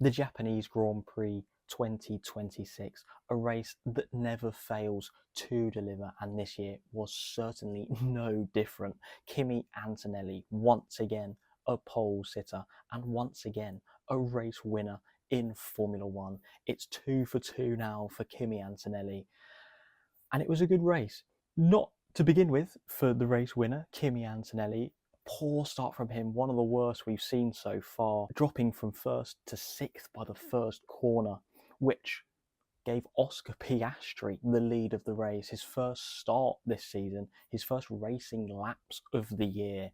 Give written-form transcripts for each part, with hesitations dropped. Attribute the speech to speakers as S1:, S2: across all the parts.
S1: The Japanese Grand Prix 2026, a race that never fails to deliver, and this year was certainly no different. Kimi Antonelli, once again, a pole sitter, and once again, a race winner in Formula One. It's 2 for 2 now for Kimi Antonelli, and it was a good race. Not to begin with for the race winner, Kimi Antonelli. Poor start from him, one of the worst we've seen so far, dropping from first to sixth by the first corner, which gave Oscar Piastri the lead of the race, his first start this season, his first racing laps of the year,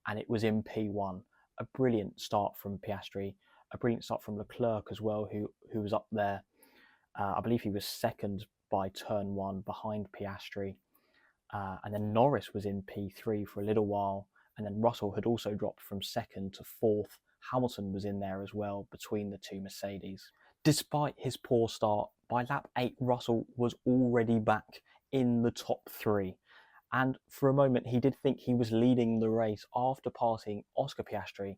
S1: and it was in P1. A brilliant start from Piastri, a brilliant start from Leclerc as well, who was up there. I believe he was second by turn one behind Piastri. And then Norris was in P3 for a little while, and then Russell had also dropped from second to fourth. Hamilton was in there as well between the two Mercedes. Despite his poor start, by lap 8 Russell was already back in the top 3, and for a moment he did think he was leading the race after passing Oscar Piastri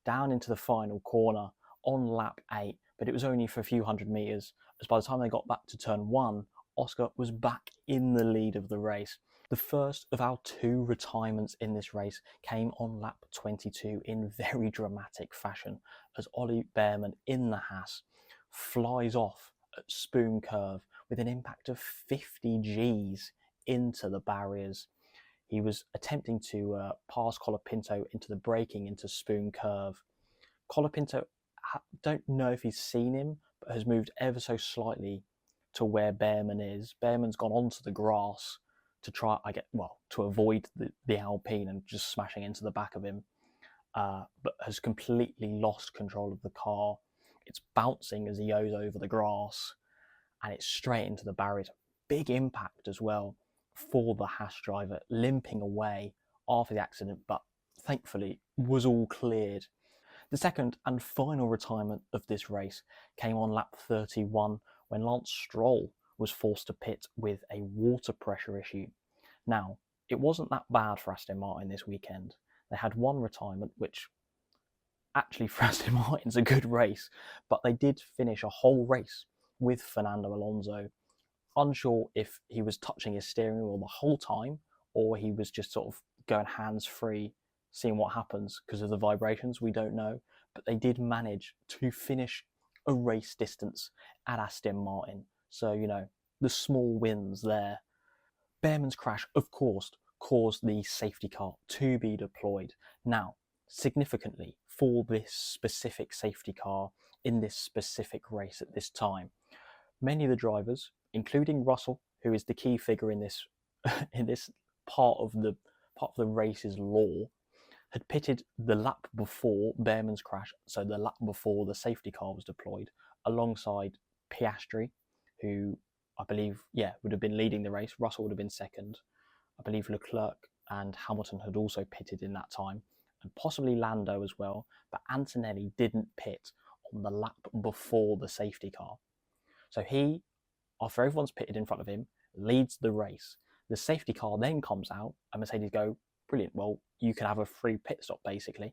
S1: down into the final corner on lap 8, but it was only for a few hundred metres, as by the time they got back to turn 1, Oscar was back in the lead of the race. The first of our 2 retirements in this race came on lap 22 in very dramatic fashion, as Ollie Bearman in the Haas flies off at Spoon Curve with an impact of 50 Gs into the barriers. He was attempting to pass Colapinto into the braking into Spoon Curve. Colapinto, don't know if he's seen him, but has moved ever so slightly to where Bearman is. Bearman's gone onto the grass to try, to avoid the Alpine and just smashing into the back of him, but has completely lost control of the car. It's bouncing as he goes over the grass, and it's straight into the barriers. Big impact as well for the Haas driver, limping away after the accident, but thankfully was all cleared. The second and final retirement of this race came on lap 31 when Lance Stroll was forced to pit with a water pressure issue. Now, it wasn't that bad for Aston Martin this weekend. They had one retirement, which actually for Aston Martin's a good race, but they did finish a whole race with Fernando Alonso. Unsure if he was touching his steering wheel the whole time or he was just sort of going hands-free, seeing what happens because of the vibrations, we don't know. But they did manage to finish a race distance at Aston Martin. So, the small wins there. Bearman's crash, of course, caused the safety car to be deployed. Now, significantly for this specific safety car in this specific race at this time, many of the drivers, including Russell, who is the key figure in this part of the race's law, had pitted the lap before Bearman's crash, so the lap before the safety car was deployed, alongside Piastri, who I believe, would have been leading the race. Russell would have been second. I believe Leclerc and Hamilton had also pitted in that time, and possibly Lando as well, but Antonelli didn't pit on the lap before the safety car. So he, after everyone's pitted in front of him, leads the race. The safety car then comes out, and Mercedes go, brilliant, well, you can have a free pit stop, basically,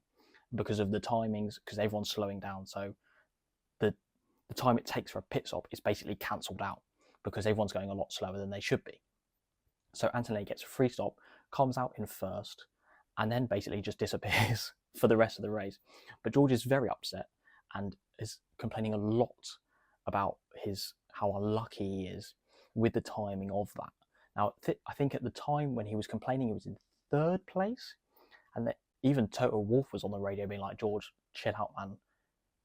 S1: because of the timings, because everyone's slowing down. So the time it takes for a pit stop is basically cancelled out, because everyone's going a lot slower than they should be. So Antonelli gets a free stop, comes out in first, and then basically just disappears for the rest of the race. But George is very upset and is complaining a lot about how unlucky he is with the timing of that. Now, I think at the time when he was complaining, he was in third place, and that even Toto Wolff was on the radio being like, George, chill out, man.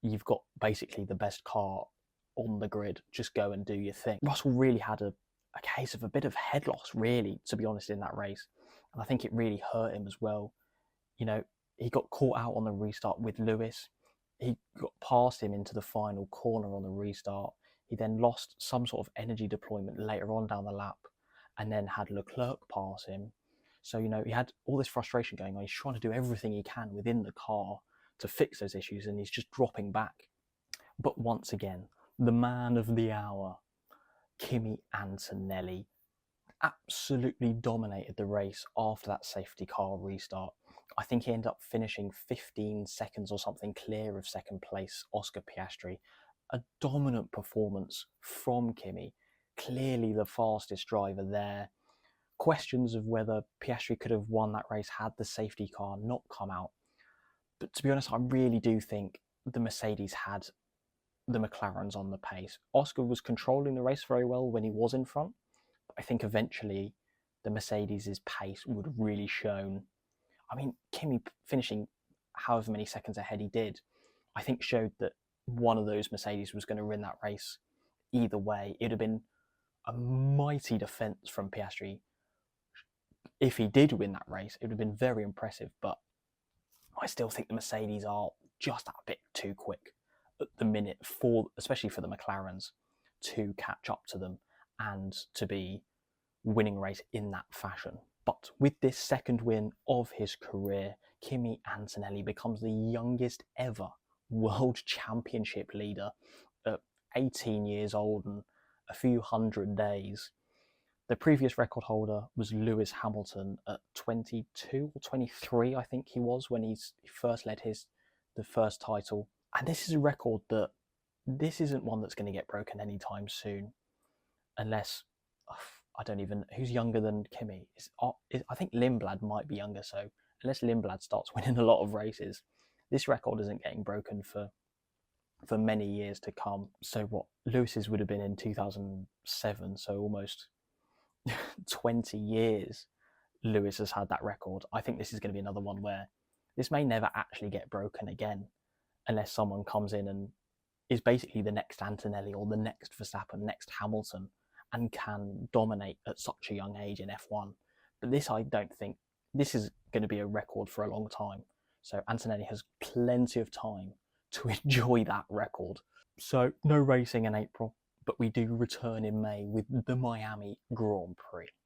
S1: You've got basically the best car on the grid. Just go and do your thing. Russell really had a case of a bit of head loss, really, to be honest, in that race. And I think it really hurt him as well. He got caught out on the restart with Lewis. He got past him into the final corner on the restart. He then lost some sort of energy deployment later on down the lap, and then had Leclerc pass him. So, he had all this frustration going on. He's trying to do everything he can within the car to fix those issues, and he's just dropping back. But once again, the man of the hour, Kimi Antonelli, absolutely dominated the race after that safety car restart. I think he ended up finishing 15 seconds or something clear of second place Oscar Piastri. A dominant performance from Kimi, clearly the fastest driver there. Questions of whether Piastri could have won that race had the safety car not come out. But to be honest, I really do think the Mercedes had the McLarens on the pace. Oscar was controlling the race very well when he was in front. But I think eventually the Mercedes' pace would have really shown. I mean, Kimi finishing however many seconds ahead he did, I think showed that one of those Mercedes was going to win that race either way. It would have been a mighty defence from Piastri. If he did win that race, it would have been very impressive, but I still think the Mercedes are just that bit too quick at the minute, especially for the McLarens, to catch up to them and to be winning a race in that fashion. But with this second win of his career, Kimi Antonelli becomes the youngest ever world championship leader at 18 years old and a few hundred days. The previous record holder was Lewis Hamilton at 22 or 23, I think he was, when he first led the first title. And this is a record that this isn't one that's going to get broken anytime soon, unless I don't even who's younger than Kimi. I think Lindblad might be younger, so unless Lindblad starts winning a lot of races, this record isn't getting broken for many years to come. So what Lewis's would have been in 2007, so almost 20 years Lewis has had that record. I think this is going to be another one where this may never actually get broken again, unless someone comes in and is basically the next Antonelli or the next Verstappen, next Hamilton, and can dominate at such a young age in F1. But this, I don't think, this is going to be a record for a long time. So Antonelli has plenty of time to enjoy that record. So no racing in April, but we do return in May with the Miami Grand Prix.